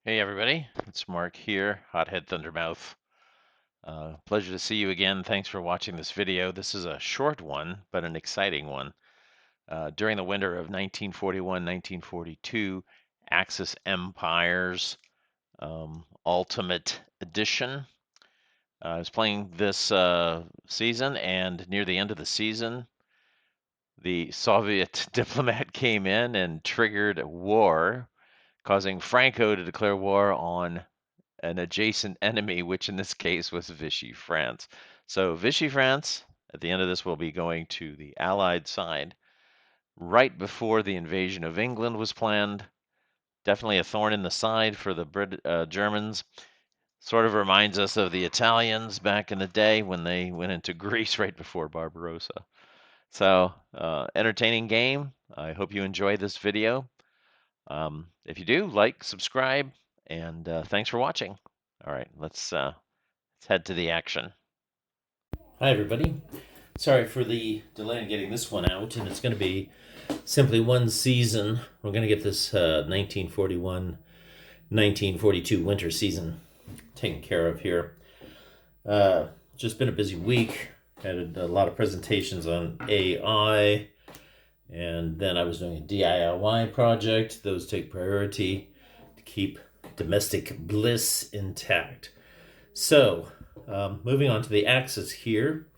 Hey everybody, it's Mark here, Hothead Thundermouth. Pleasure to see you again. Thanks for watching this video. This is a short one, but an exciting one. During the winter of 1941-1942, Axis Empires Ultimate Edition. I was playing this season, and near the end of the season, the Soviet diplomat came in and triggered a war, causing Franco to declare war on an adjacent enemy, which in this case was Vichy France. So Vichy France, at the end of this, will be going to the Allied side right before the invasion of England was planned. Definitely a thorn in the side for the Germans. Sort of reminds us of the Italians back in the day when they went into Greece right before Barbarossa. So, entertaining game. I hope you enjoy this video. If you do, like, subscribe, and thanks for watching. All right, let's head to the action. Hi, everybody. Sorry for the delay in getting this one out, and it's going to be simply one season. We're going to get this 1941 1942 winter season taken care of here. Just been a busy week. Had a lot of presentations on AI, and then I was doing a DIY project. Those take priority to keep domestic bliss intact. So, moving on to the axis here,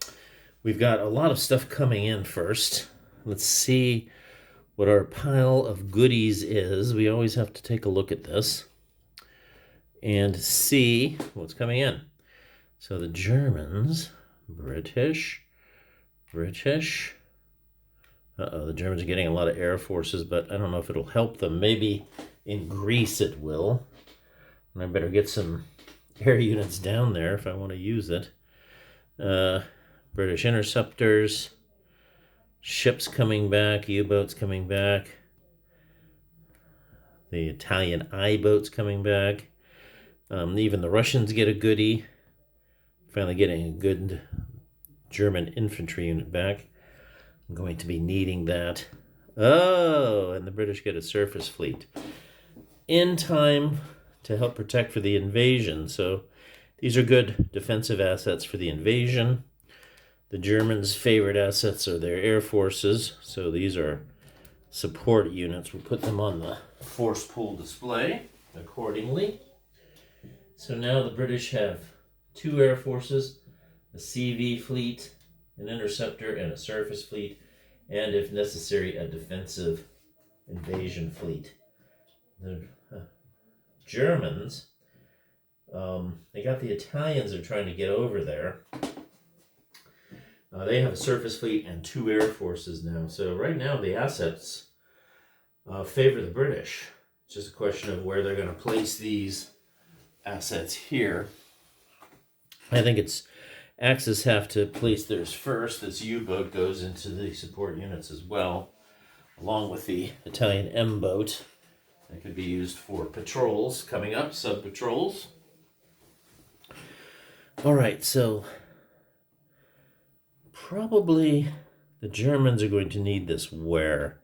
we've got a lot of stuff coming in first. Let's see what our pile of goodies is. We always have to take a look at this and see what's coming in. So the Germans, British. The Germans are getting a lot of air forces, but I don't know if it'll help them. Maybe in Greece it will. And I better get some air units down there if I want to use it. British interceptors, ships coming back, U-boats coming back, the Italian I-boats coming back. Even the Russians get a goodie. Finally getting a good German infantry unit back. I'm going to be needing that. Oh, and the British get a surface fleet in time to help protect for the invasion. So these are good defensive assets for the invasion. The Germans' favorite assets are their air forces, so these are support units. We'll put them on the force pool display accordingly. So now the British have 2 air forces, a CV fleet, an interceptor, and a surface fleet, and if necessary, a defensive invasion fleet. The Germans, they got the Italians are trying to get over there. They have a surface fleet and 2 air forces now. So right now the assets favor the British. It's just a question of where they're going to place these assets here. I think it's Axis have to place theirs first. This U-boat goes into the support units as well, along with the Italian M-boat. That could be used for patrols coming up, sub-patrols. All right, so probably the Germans are going to need this where?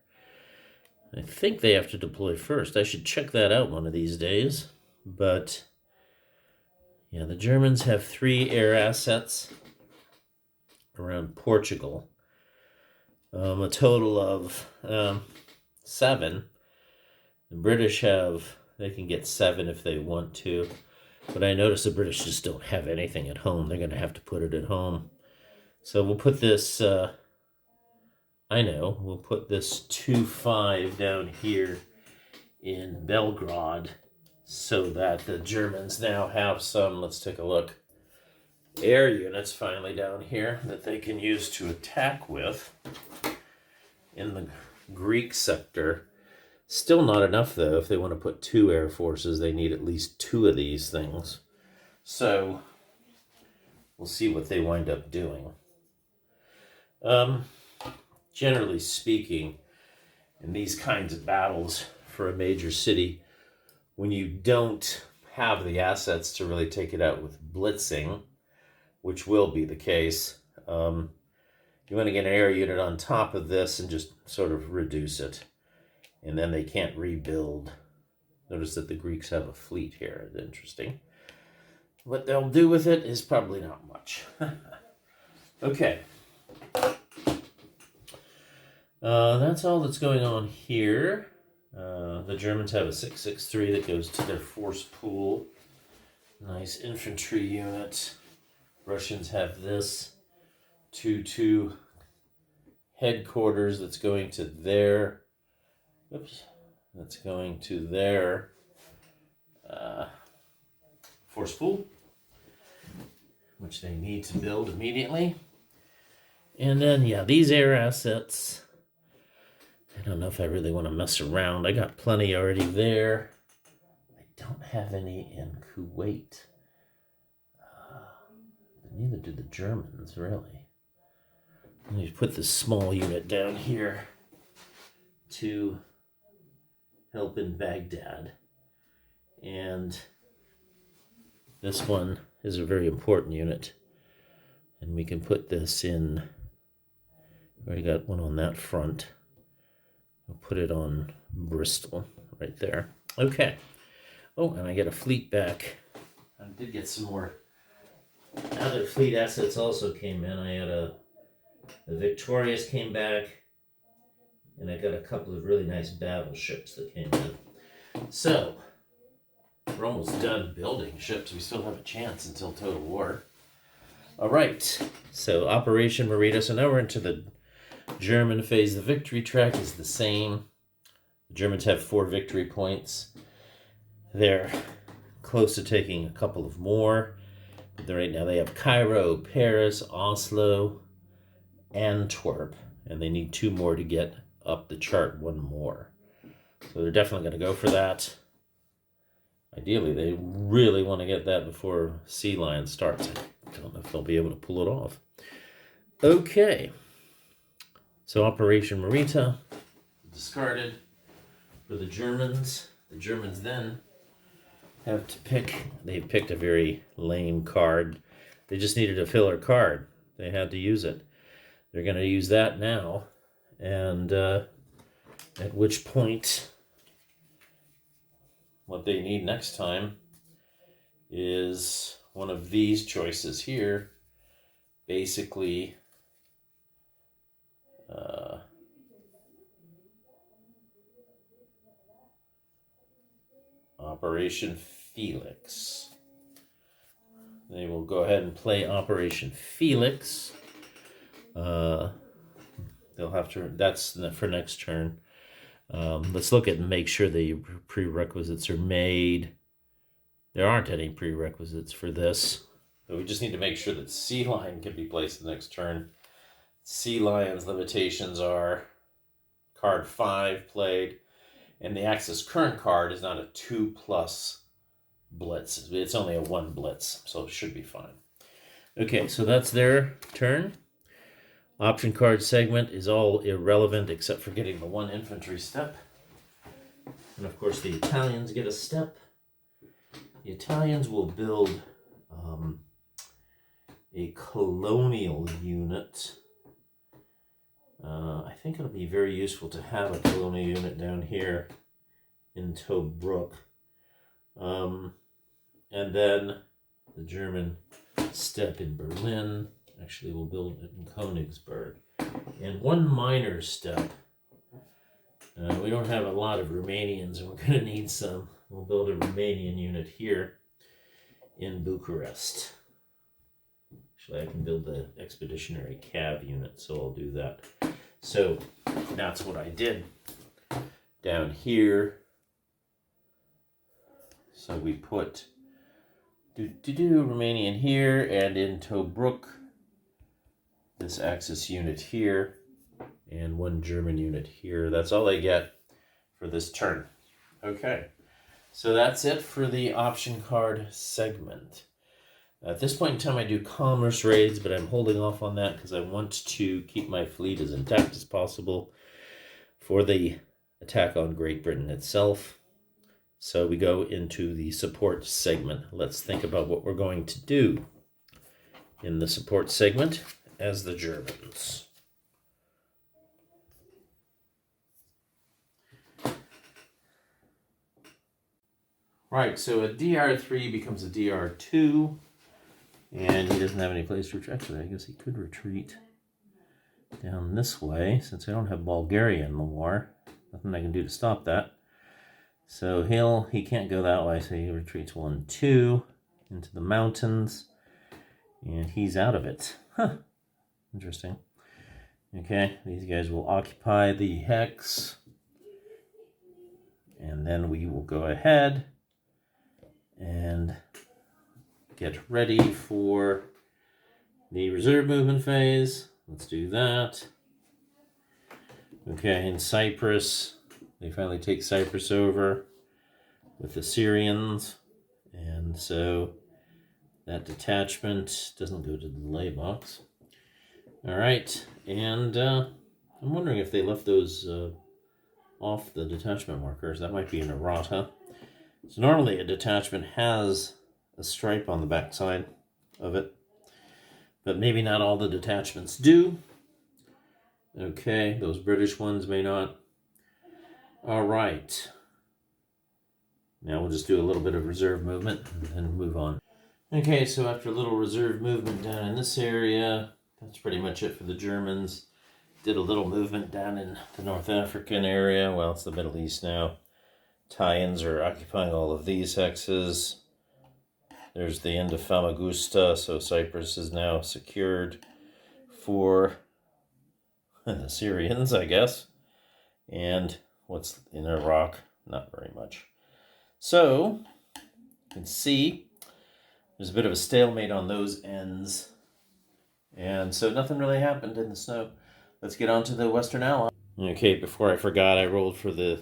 I think they have to deploy first. I should check that out one of these days. But yeah, the Germans have 3 air assets around Portugal. A total of 7. The British they can get 7 if they want to. But I notice the British just don't have anything at home. They're going to have to put it at home. So we'll put this, we'll put this 2-5 down here in Belgrade so that the Germans now have some, let's take a look, air units finally down here that they can use to attack with in the Greek sector. Still not enough, though. If they want to put 2 air forces, they need at least 2 of these things. So we'll see what they wind up doing. Generally speaking, in these kinds of battles for a major city, when you don't have the assets to really take it out with blitzing, which will be the case, you want to get an air unit on top of this and just sort of reduce it. And then they can't rebuild Notice that the Greeks have a fleet here. Interesting. What they'll do with it is probably not much. Okay. That's all that's going on here. The Germans have a 663 that goes to their force pool. Nice infantry unit. Russians have this 2-2 headquarters that's going to their. Oops. That's going to their force pool, which they need to build immediately. And then, yeah, these air assets. I don't know if I really want to mess around. I got plenty already there. I don't have any in Kuwait. Neither do the Germans, really. Let me put this small unit down here to help in Baghdad. And this one is a very important unit. And we can put this in. We already got one on that front. We'll put it on Bristol right there. Okay. Oh, and I get a fleet back. I did get some more other fleet assets also came in. I had the Victorious came back, and I got a couple of really nice battleships that came in. So, we're almost done building ships. We still have a chance until Total War. All right, so Operation Marita. So now we're into the German phase. The victory track is the same. The Germans have 4 victory points. They're close to taking a couple of more. Right now they have Cairo, Paris, Oslo, Antwerp, and they need 2 more to get up the chart, 1 more. So they're definitely going to go for that. Ideally, they really want to get that before Sea Lion starts. I don't know if they'll be able to pull it off. Okay. So Operation Marita, discarded for the Germans. The Germans then have to pick. They picked a very lame card. They just needed a filler card. They had to use it. They're going to use that now. And at which point, what they need next time is one of these choices here. Basically, Operation Felix. They will go ahead and play Operation Felix. They'll have to, that's for next turn. Let's look at and make sure the prerequisites are made. There aren't any prerequisites for this. But we just need to make sure that Sea Lion can be placed the next turn. Sea Lion's limitations are card 5 played, and the Axis current card is not a 2+ blitz. It's only a 1 blitz, so it should be fine. Okay, so that's their turn. Option card segment is all irrelevant except for getting the 1 infantry step. And of course the Italians get a step. The Italians will build a colonial unit. I think it'll be very useful to have a colonial unit down here in Tobruk. And then the German step in Berlin. Actually, we'll build it in Königsberg. And 1 minor step. We don't have a lot of Romanians, and we're going to need some. We'll build a Romanian unit here in Bucharest. Actually, I can build the expeditionary cav unit, so I'll do that. So that's what I did down here. So we put Romanian here, and in Tobruk, this Axis unit here, and 1 German unit here. That's all I get for this turn. Okay, so that's it for the option card segment. At this point in time, I do commerce raids, but I'm holding off on that because I want to keep my fleet as intact as possible for the attack on Great Britain itself. So we go into the support segment. Let's think about what we're going to do in the support segment as the Germans. Right, so a DR3 becomes a DR2, and he doesn't have any place to retreat. Actually, I guess he could retreat down this way, since I don't have Bulgaria in the war. Nothing I can do to stop that. So he can't go that way, so he retreats 1, 2 into the mountains, and he's out of it. Huh, interesting. Okay, these guys will occupy the hex, and then we will go ahead and get ready for the reserve movement phase. Let's do that. Okay, in Cyprus, they finally take Cyprus over with the Syrians, and so that detachment doesn't go to the delay box. All right, and I'm wondering if they left those off the detachment markers. That might be an errata. So normally a detachment has a stripe on the backside of it, but maybe not all the detachments do. Okay, those British ones may not. All right. Now we'll just do a little bit of reserve movement and then move on. Okay, so after a little reserve movement down in this area, that's pretty much it for the Germans. Did a little movement down in the North African area. Well, it's the Middle East now. Italians are occupying all of these hexes. There's the end of Famagusta, so Cyprus is now secured for the Syrians, I guess. And what's in Iraq? Not very much. So, you can see there's a bit of a stalemate on those ends. And so nothing really happened in the snow. Let's get on to the Western Allies. Okay, before I forgot, I rolled for the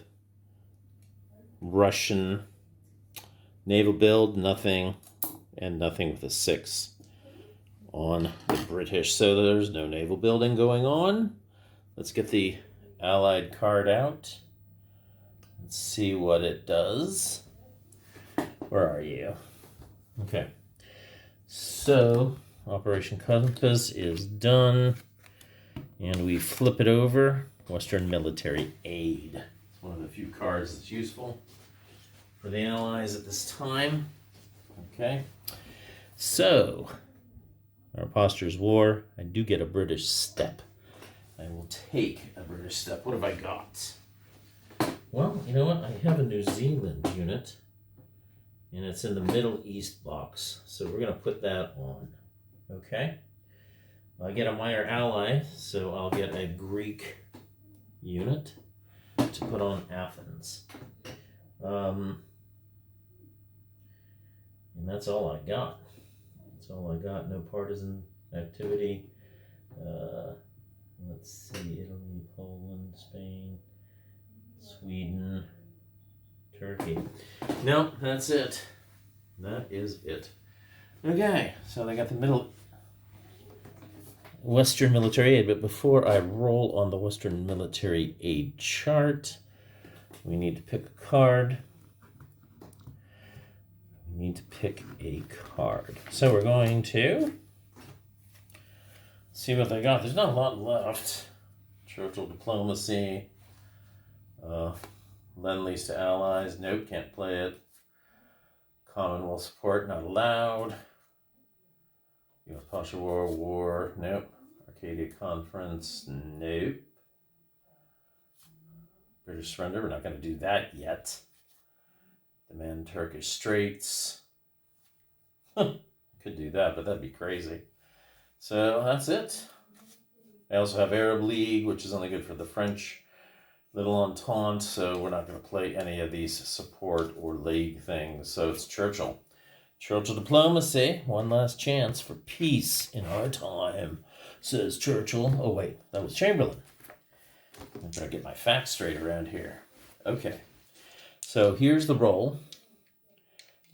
Russian naval build, nothing, and nothing with a 6 on the British. So there's no naval building going on. Let's get the Allied card out. Let's see what it does. Where are you? Okay. So, Operation Compass is done. And we flip it over. Western Military Aid. It's one of the few cards that's useful for the Allies at this time. Okay. So, our posture's war. I do get a British step. I will take a British step. What have I got? Well, you know what? I have a New Zealand unit. And it's in the Middle East box. So we're going to put that on. Okay. I get a minor ally, so I'll get a Greek unit to put on Athens. And that's all I got. That's all I got. No partisan activity. Let's see, Italy, Poland, Spain, Sweden, Turkey. No, that's it. That is it. Okay, so they got the Western Military Aid, but before I roll on the Western Military Aid chart, we need to pick a card. We need to pick a card. So we're going to see what they got. There's not a lot left. Churchill diplomacy. Lend-lease to allies. Nope, can't play it. Commonwealth support, not allowed. U.S. Pasha War, nope. Arcadia Conference, nope. British surrender, we're not going to do that yet. Demand Turkish Straits. Could do that, but that'd be crazy. So that's it. I also have Arab League, which is only good for the French Little Entente, so we're not going to play any of these support or league things. So it's Churchill. Churchill diplomacy, one last chance for peace in our time, says Churchill. Oh wait, that was Chamberlain. I'm trying to get my facts straight around here. Okay, so here's the roll.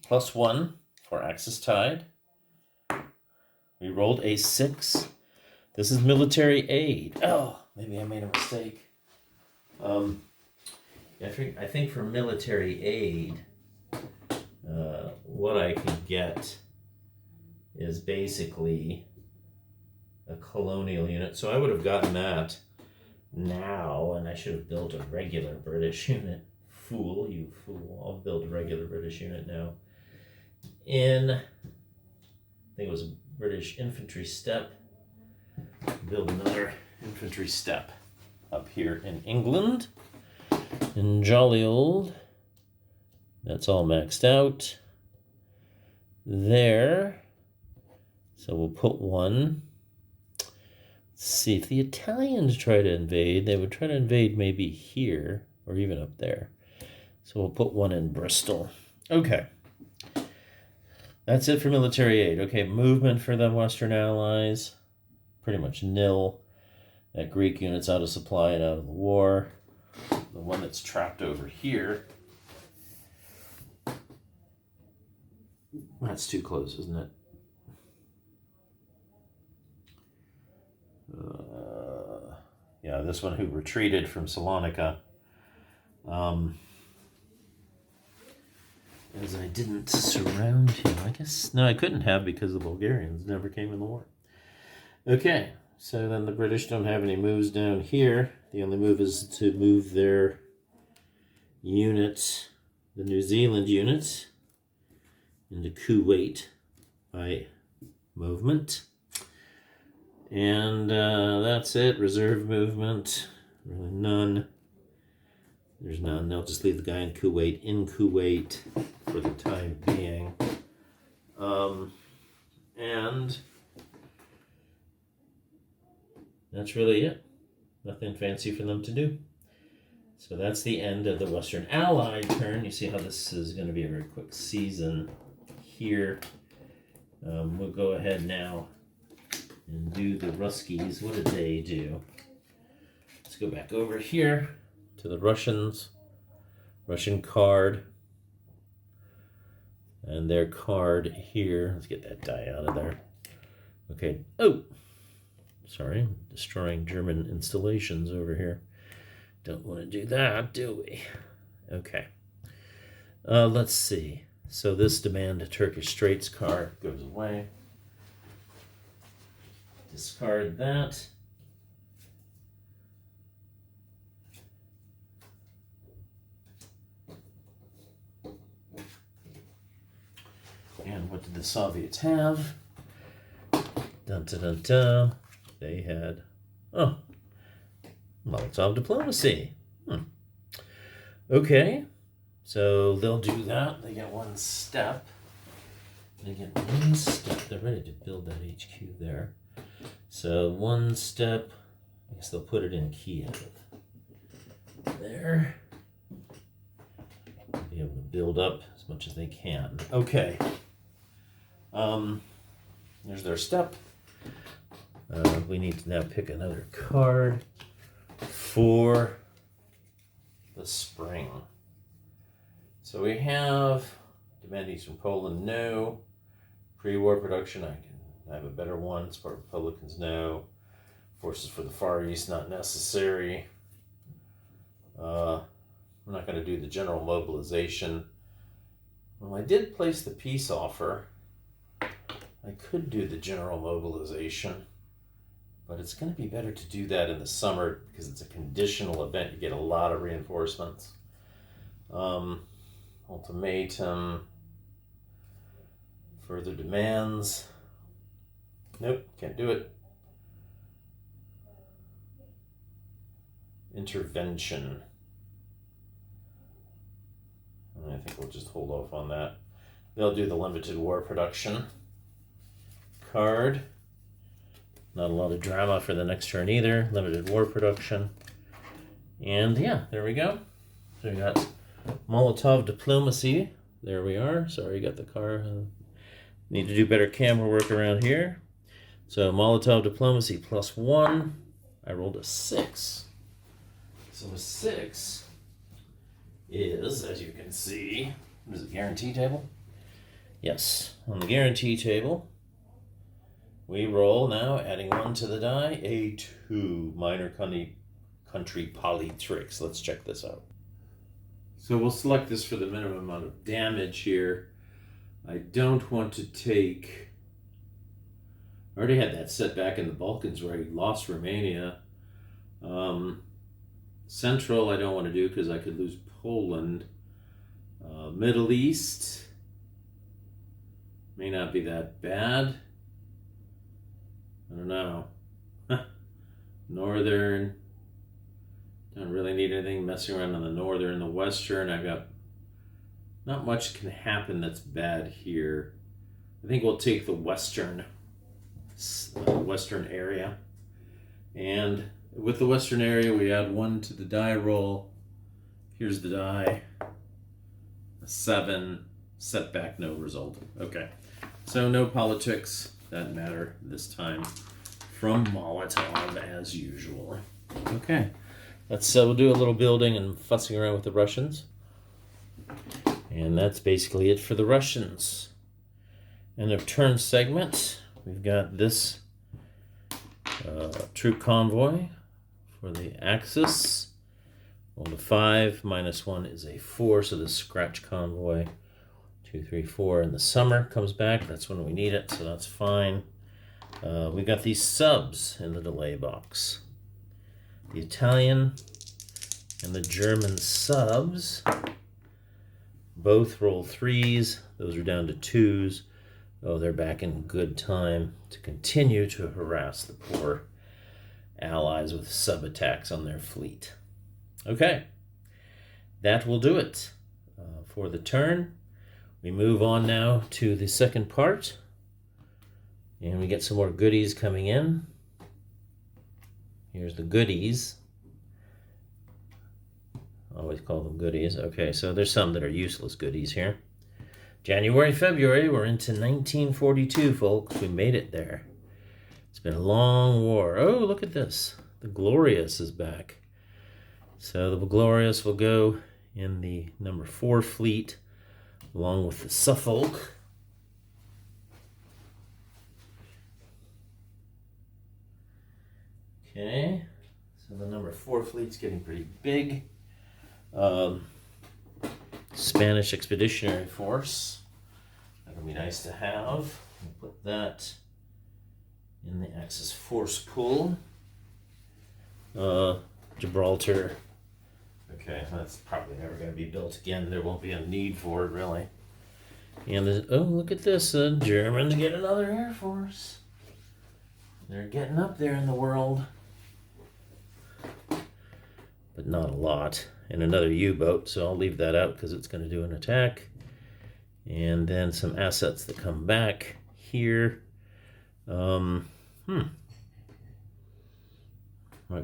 +1 for Axis Tide. We rolled a 6. This is military aid. Oh, maybe I made a mistake. I think for military aid, what I can get is basically a colonial unit. So I would have gotten that now, and I should have built a regular British unit fool, you fool. I'll build a regular British unit now. I think it was a British infantry step. Build another infantry step up here in England. In jolly old. That's all maxed out. There. So we'll put one. Let's see, if the Italians try to invade, they would try to invade maybe here or even up there. So we'll put one in Bristol. Okay. That's it for military aid. Okay, movement for the Western Allies. Pretty much nil. That Greek unit's out of supply and out of the war. The one that's trapped over here. That's too close, isn't it? Yeah, this one who retreated from Salonika. As I didn't surround him. I guess, no, I couldn't have because the Bulgarians never came in the war. Okay, so then the British don't have any moves down here. The only move is to move their unit, the New Zealand unit, into Kuwait by movement. And that's it. Reserve movement. Really none. There's none. They'll just leave the guy in Kuwait for the time being. And that's really it. Nothing fancy for them to do. So that's the end of the Western Allied turn. You see how this is going to be a very quick season here. We'll go ahead now and do the Ruskies. What did they do? Let's go back over here to the Russians. Russian card. And their card here. Let's get that die out of there. Okay. Oh! Sorry. Destroying German installations over here. Don't want to do that, do we? Okay. Let's see. So this demand Turkish Straits card goes away. Discard that. And what did the Soviets have? Dun dun dun dun. They had, Molotov diplomacy. Okay, so they'll do that. They get one step. They're ready to build that HQ there. So one step. I guess they'll put it in Kiev. There. Be able to build up as much as they can. Okay. There's their step. We need to now pick another card for the spring. So we have demand Eastern Poland, no. Pre-war production, I have a better one. Support Republicans, no. Forces for the Far East, not necessary. I'm not going to do the general mobilization. Well, I did place the peace offer. I could do the general mobilization, but it's going to be better to do that in the summer because it's a conditional event. You get a lot of reinforcements. Ultimatum. Further demands. Nope, can't do it. Intervention. I think we'll just hold off on that. They'll do the limited war production card. Not a lot of drama for the next turn either. Limited war production. And yeah, there we go. So we got Molotov diplomacy. There we are. Sorry, got the car. Need to do better camera work around here. So Molotov diplomacy +1. I rolled a 6. So a 6 is, as you can see, what is it, guarantee table? Yes, on the guarantee table, we roll now, adding 1 to the die, a 2, minor country poly tricks. Let's check this out. So we'll select this for the minimum amount of damage here. I don't want to take, I already had that setback in the Balkans where I lost Romania. Central I don't want to do because I could lose Poland. Middle East may not be that bad. I don't know. Northern, don't really need anything messing around on the northern. The western, I've got not much can happen that's bad here. I think we'll take the western area. And with the western area, we add 1 to the die roll. Here's the die. A 7, setback, no result. Okay, so no politics that matter this time from Molotov as usual. Okay, we'll do a little building and fussing around with the Russians. And that's basically it for the Russians. End of turn segment. We've got this troop convoy for the Axis. Roll to 5, -1 is a 4, so the scratch convoy 2, 3, 4 in the summer comes back. That's when we need it, so that's fine. We got these subs in the delay box. The Italian and the German subs both roll 3s. Those are down to 2s. Oh, they're back in good time to continue to harass the poor allies with sub attacks on their fleet. Okay, that will do it for the turn. We move on now to the second part, and we get some more goodies coming in. Here's the goodies. Always call them goodies. Okay, so there's some that are useless goodies here. January, February, we're into 1942, folks. We made it there. It's been a long war. Oh, look at this. The Glorious is back. So the Glorious will go in the number 4 fleet, along with the Suffolk. Okay, so the number 4 fleet's getting pretty big. Spanish Expeditionary Force. That'll be nice to have. We'll put that in the Axis Force pool. Gibraltar. Okay, that's probably never going to be built again. There won't be a need for it, really. And oh, look at this. Germans get another Air Force. They're getting up there in the world. But not a lot. And another U-boat, so I'll leave that out because it's going to do an attack. And then some assets that come back here. Might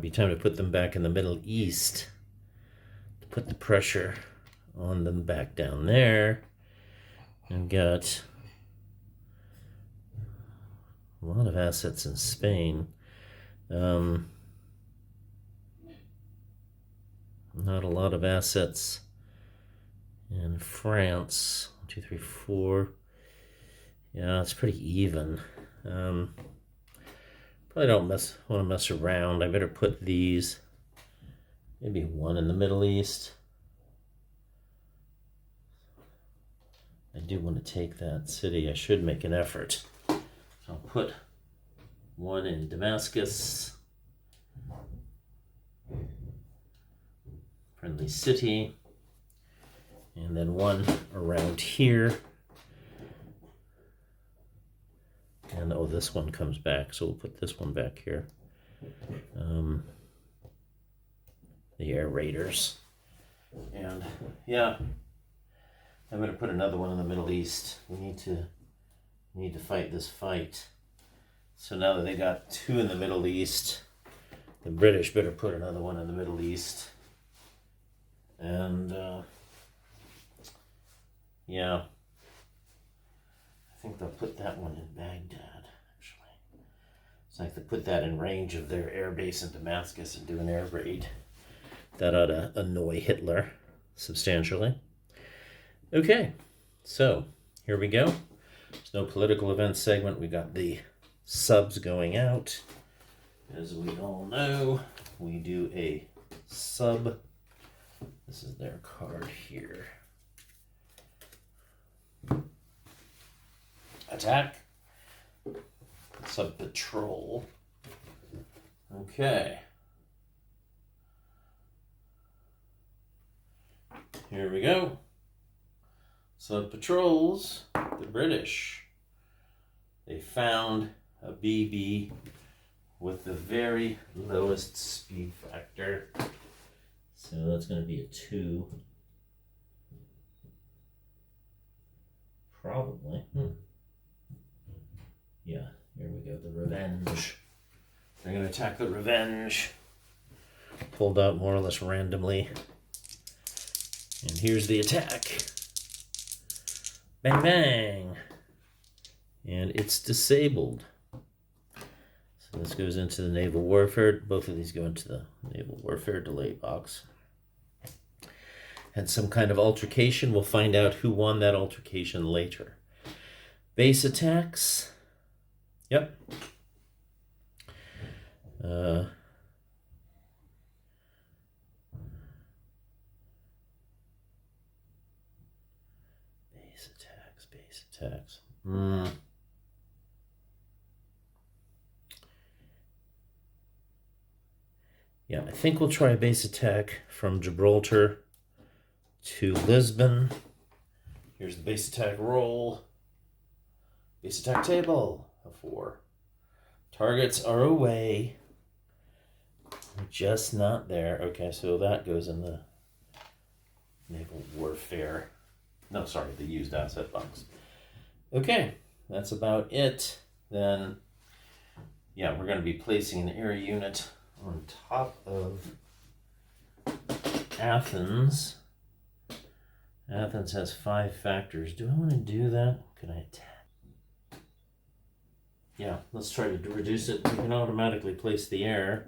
be time to put them back in the Middle East. To put the pressure on them back down there. And got a lot of assets in Spain. Not a lot of assets in France. 1, 2, 3, 4. Yeah, it's pretty even. Probably don't want to mess around. I better put these, maybe 1 in the Middle East. I do want to take that city. I should make an effort. So I'll put 1 in Damascus. Friendly city. And then 1 around here. And oh, this one comes back, so we'll put this one back here. The Air Raiders. And yeah, I'm going to put another one in the Middle East. We need to fight this fight. So now that they got 2 in the Middle East, the British better put another one in the Middle East. And yeah, I think they'll put that one in Baghdad, actually. It's like they put that in range of their air base in Damascus and do an air raid. That ought to annoy Hitler substantially. Okay, so here we go. There's no political events segment. We got the subs going out. As we all know, we do a sub. This is their card here. Attack. Sub patrol. Okay. here we go. So patrols, the British, they found a BB with the very lowest speed factor. So that's going to be a 2. Probably. Yeah, here we go, the Revenge. They're going to attack the Revenge. Pulled out more or less randomly. And here's the attack. Bang, bang. And it's disabled. So this goes into the naval warfare. Both of these go into the naval warfare delay box. Had some kind of altercation. We'll find out who won that altercation later. Base attacks. Yep. Base attacks. Yeah, I think we'll try a base attack from Gibraltar to Lisbon. Here's the base attack roll. Base attack table, a 4. Targets are away. Just not there. Okay, so that goes in the naval warfare. No, sorry, the used asset box. Okay, that's about it. Then, yeah, we're going to be placing an air unit on top of Athens. Athens has 5 factors. Do I want to do that? Can I attack? Yeah, let's try to reduce it. We can automatically place the air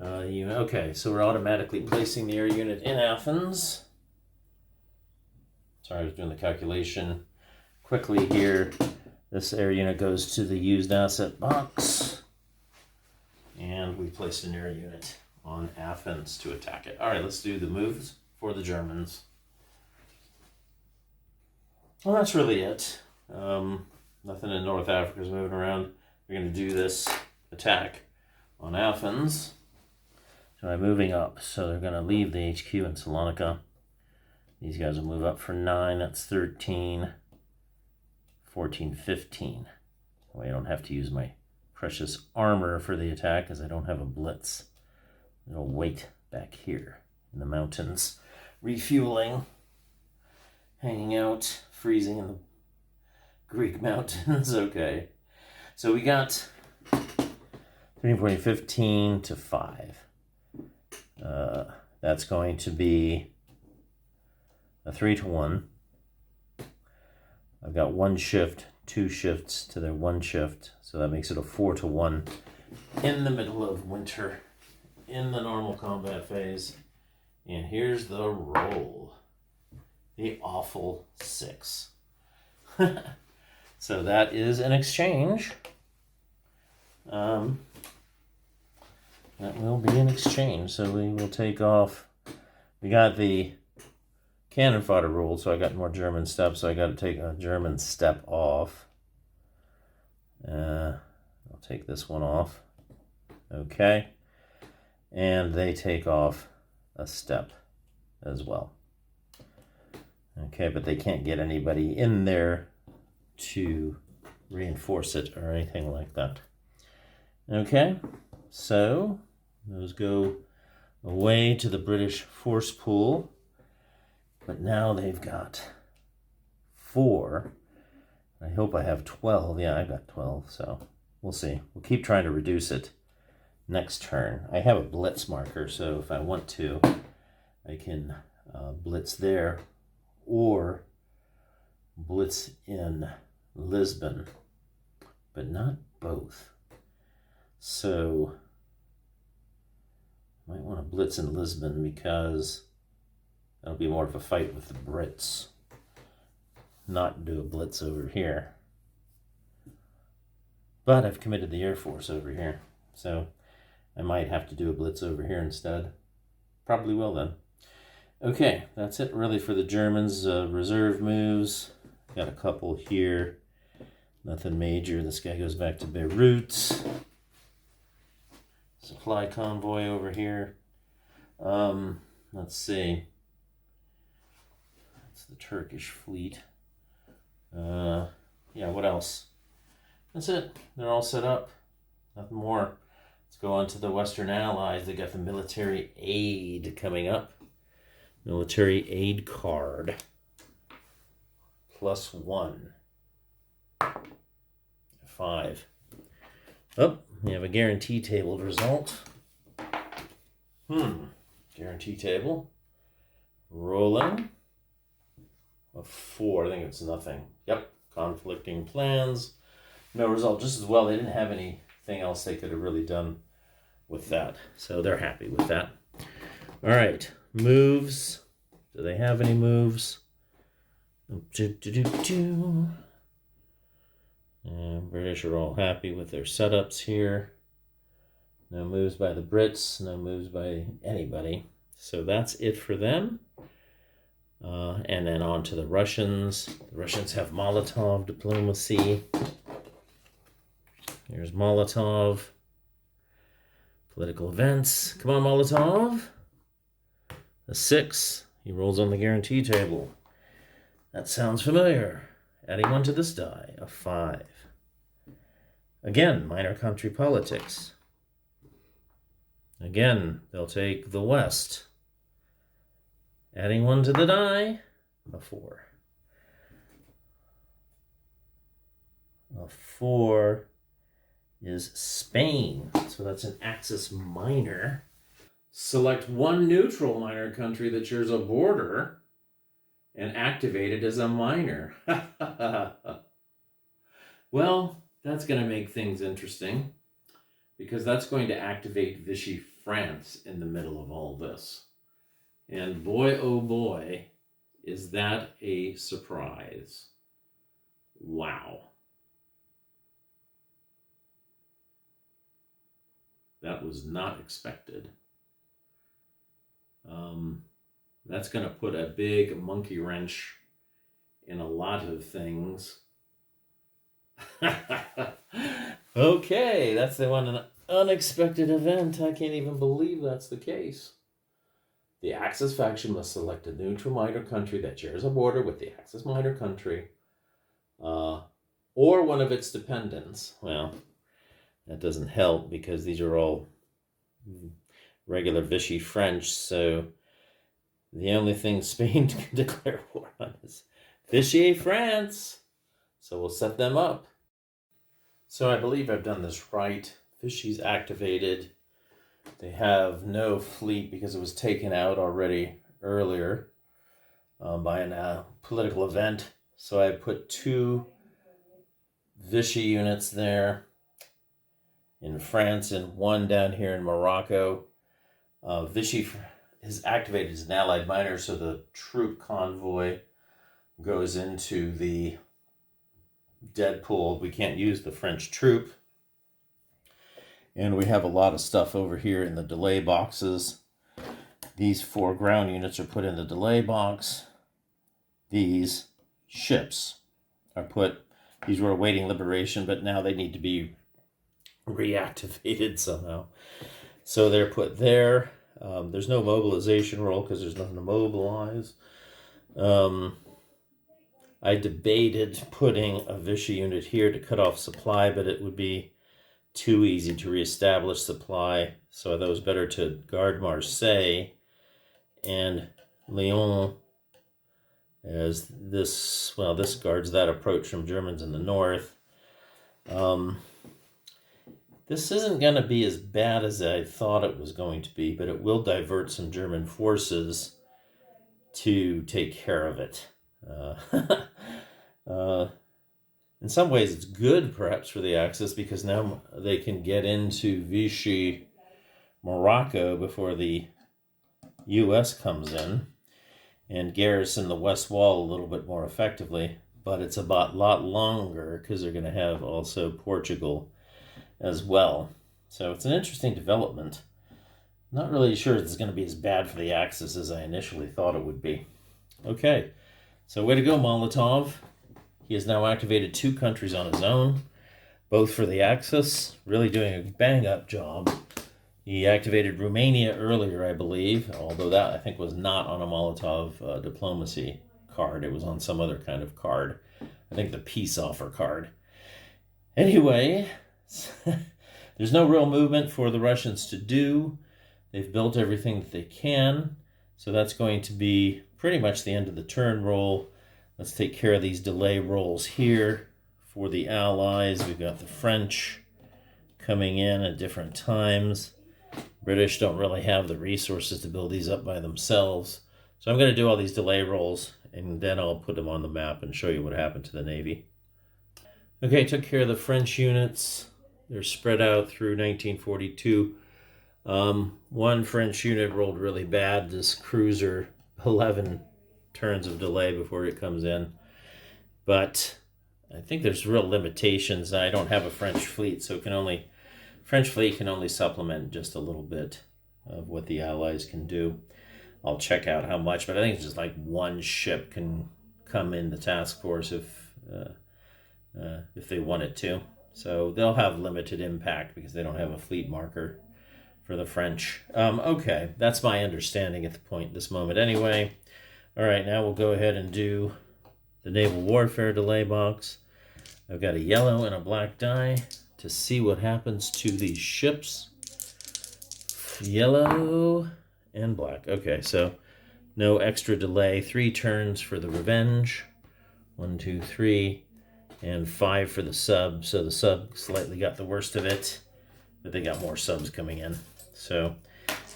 unit. Okay, so we're automatically placing the air unit in Athens. Sorry, I was doing the calculation quickly here. This air unit goes to the used asset box. And we placed an air unit on Athens to attack it. All right, let's do the moves for the Germans. Well, that's really it. Nothing in North Africa is moving around. We're going to do this attack on Athens. So I'm moving up. So they're going to leave the HQ in Salonika. These guys will move up for 9. That's 13, 14, 15. That way I don't have to use my precious armor for the attack because I don't have a blitz. It'll wait back here in the mountains. Refueling. Hanging out. Freezing in the Greek mountains. Okay. So we got 13, 15 to 5. That's going to be a 3 to 1. I've got 1 shift, 2 shifts to their 1 shift. So that makes it a 4 to 1 in the middle of winter in the normal combat phase. And here's the roll. The awful 6. So that is an exchange. That will be an exchange. So we will take off. We got the cannon fodder rule, so I got more German steps. So I got to take a German step off. I'll take this one off. Okay. And they take off a step as well. Okay, but they can't get anybody in there to reinforce it or anything like that. Okay, so those go away to the British force pool. But now they've got 4. I hope I have 12. Yeah, I've got 12, so we'll see. We'll keep trying to reduce it next turn. I have a blitz marker, so if I want to, I can blitz there or blitz in Lisbon, but not both. So I might want to blitz in Lisbon because that'll be more of a fight with the Brits. Not do a blitz over here. But I've committed the Air Force over here, so I might have to do a blitz over here instead. Probably will then. Okay, that's it really for the Germans. Reserve moves. Got a couple here. Nothing major. This guy goes back to Beirut. Supply convoy over here. Let's see. the Turkish fleet. Yeah, what else? That's it. They're all set up. Nothing more. Let's go on to the Western Allies. They got the military aid coming up. Military aid card. +1. 5. Oh, we have a guarantee tabled result. Guarantee table. Rolling. A 4. I think it's nothing. Yep. Conflicting plans. No result. Just as well, they didn't have anything else they could have really done with that. So they're happy with that. All right. Moves. Do they have any moves? British are all happy with their setups here. No moves by the Brits. No moves by anybody. So that's it for them. And then on to the Russians. The Russians have Molotov diplomacy. Here's Molotov. Political events. Come on, Molotov. A 6. He rolls on the guarantee table. That sounds familiar. Adding 1 to this die. A 5. Again, minor country politics. Again, they'll take the West. Adding 1 to the die. A 4. A 4 is Spain. So that's an Axis minor. Select one neutral minor country that shares a border and activate it as a minor. Well, that's going to make things interesting because that's going to activate Vichy France in the middle of all this. And boy, oh boy, is that a surprise. Wow. That was not expected. That's going to put a big monkey wrench in a lot of things. Okay, that's the one, an unexpected event. I can't even believe that's the case. The Axis faction must select a neutral minor country that shares a border with the Axis minor country, or one of its dependents. Well, that doesn't help because these are all regular Vichy French, so the only thing Spain can declare war on is Vichy France. So we'll set them up. So I believe I've done this right. Vichy's activated. They have no fleet because it was taken out already earlier by a political event. So I put 2 Vichy units there in France and 1 down here in Morocco. Vichy is activated as an allied minor, so the troop convoy goes into the dead pool. We can't use the French troop. And we have a lot of stuff over here in the delay boxes. These 4 ground units are put in the delay box. These ships are put, these were awaiting liberation, but now they need to be reactivated somehow. So they're put there. There's no mobilization roll because there's nothing to mobilize. I debated putting a Vichy unit here to cut off supply, but it would be too easy to reestablish supply. So I thought it was better to guard Marseille and Lyon, as this guards that approach from Germans in the north. This isn't going to be as bad as I thought it was going to be, but it will divert some German forces to take care of it. In some ways, it's good, perhaps, for the Axis, because now they can get into Vichy, Morocco, before the U.S. comes in and garrison the West Wall a little bit more effectively. But it's a lot longer because they're going to have also Portugal as well. So it's an interesting development. Not really sure it's going to be as bad for the Axis as I initially thought it would be. Okay, so way to go, Molotov. He has now activated 2 countries on his own, both for the Axis, really doing a bang-up job. He activated Romania earlier, I believe, although that, I think, was not on a Molotov diplomacy card. It was on some other kind of card. I think the peace offer card. Anyway, there's no real movement for the Russians to do. They've built everything that they can. So that's going to be pretty much the end of the turn roll. Let's take care of these delay rolls here for the Allies. We've got the French coming in at different times. British don't really have the resources to build these up by themselves. So I'm going to do all these delay rolls, and then I'll put them on the map and show you what happened to the Navy. Okay, took care of the French units. They're spread out through 1942. One French unit rolled really bad. This cruiser, 11 turns of delay before it comes in. But I think there's real limitations. I don't have a French fleet, so French fleet can only supplement just a little bit of what the Allies can do. I'll check out how much, but I think it's just like one ship can come in the task force if they wanted to. So they'll have limited impact because they don't have a fleet marker for the French. Okay, that's my understanding at this moment anyway. All right, now we'll go ahead and do the naval warfare delay box. I've got a yellow and a black die to see what happens to these ships. Yellow and black. Okay, so no extra delay. 3 turns for the Revenge. 1, 2, 3, and 5 for the sub. So the sub slightly got the worst of it, but they got more subs coming in. So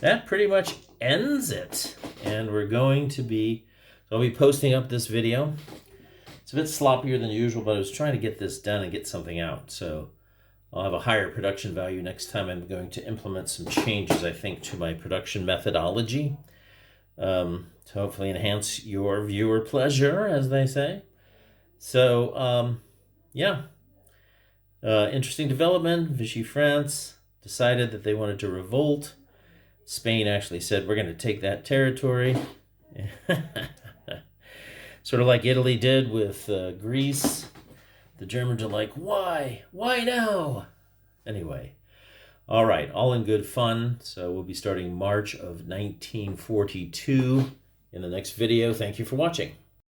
that pretty much ends it. And I'll be posting up this video. It's a bit sloppier than usual, but I was trying to get this done and get something out. So I'll have a higher production value next time. I'm going to implement some changes, I think, to my production methodology to hopefully enhance your viewer pleasure, as they say. So, yeah. Interesting development. Vichy France decided that they wanted to revolt. Spain actually said, we're going to take that territory. Sort of like Italy did with Greece. The Germans are like, why? Why now? Anyway, all right, all in good fun. So we'll be starting March of 1942 in the next video. Thank you for watching.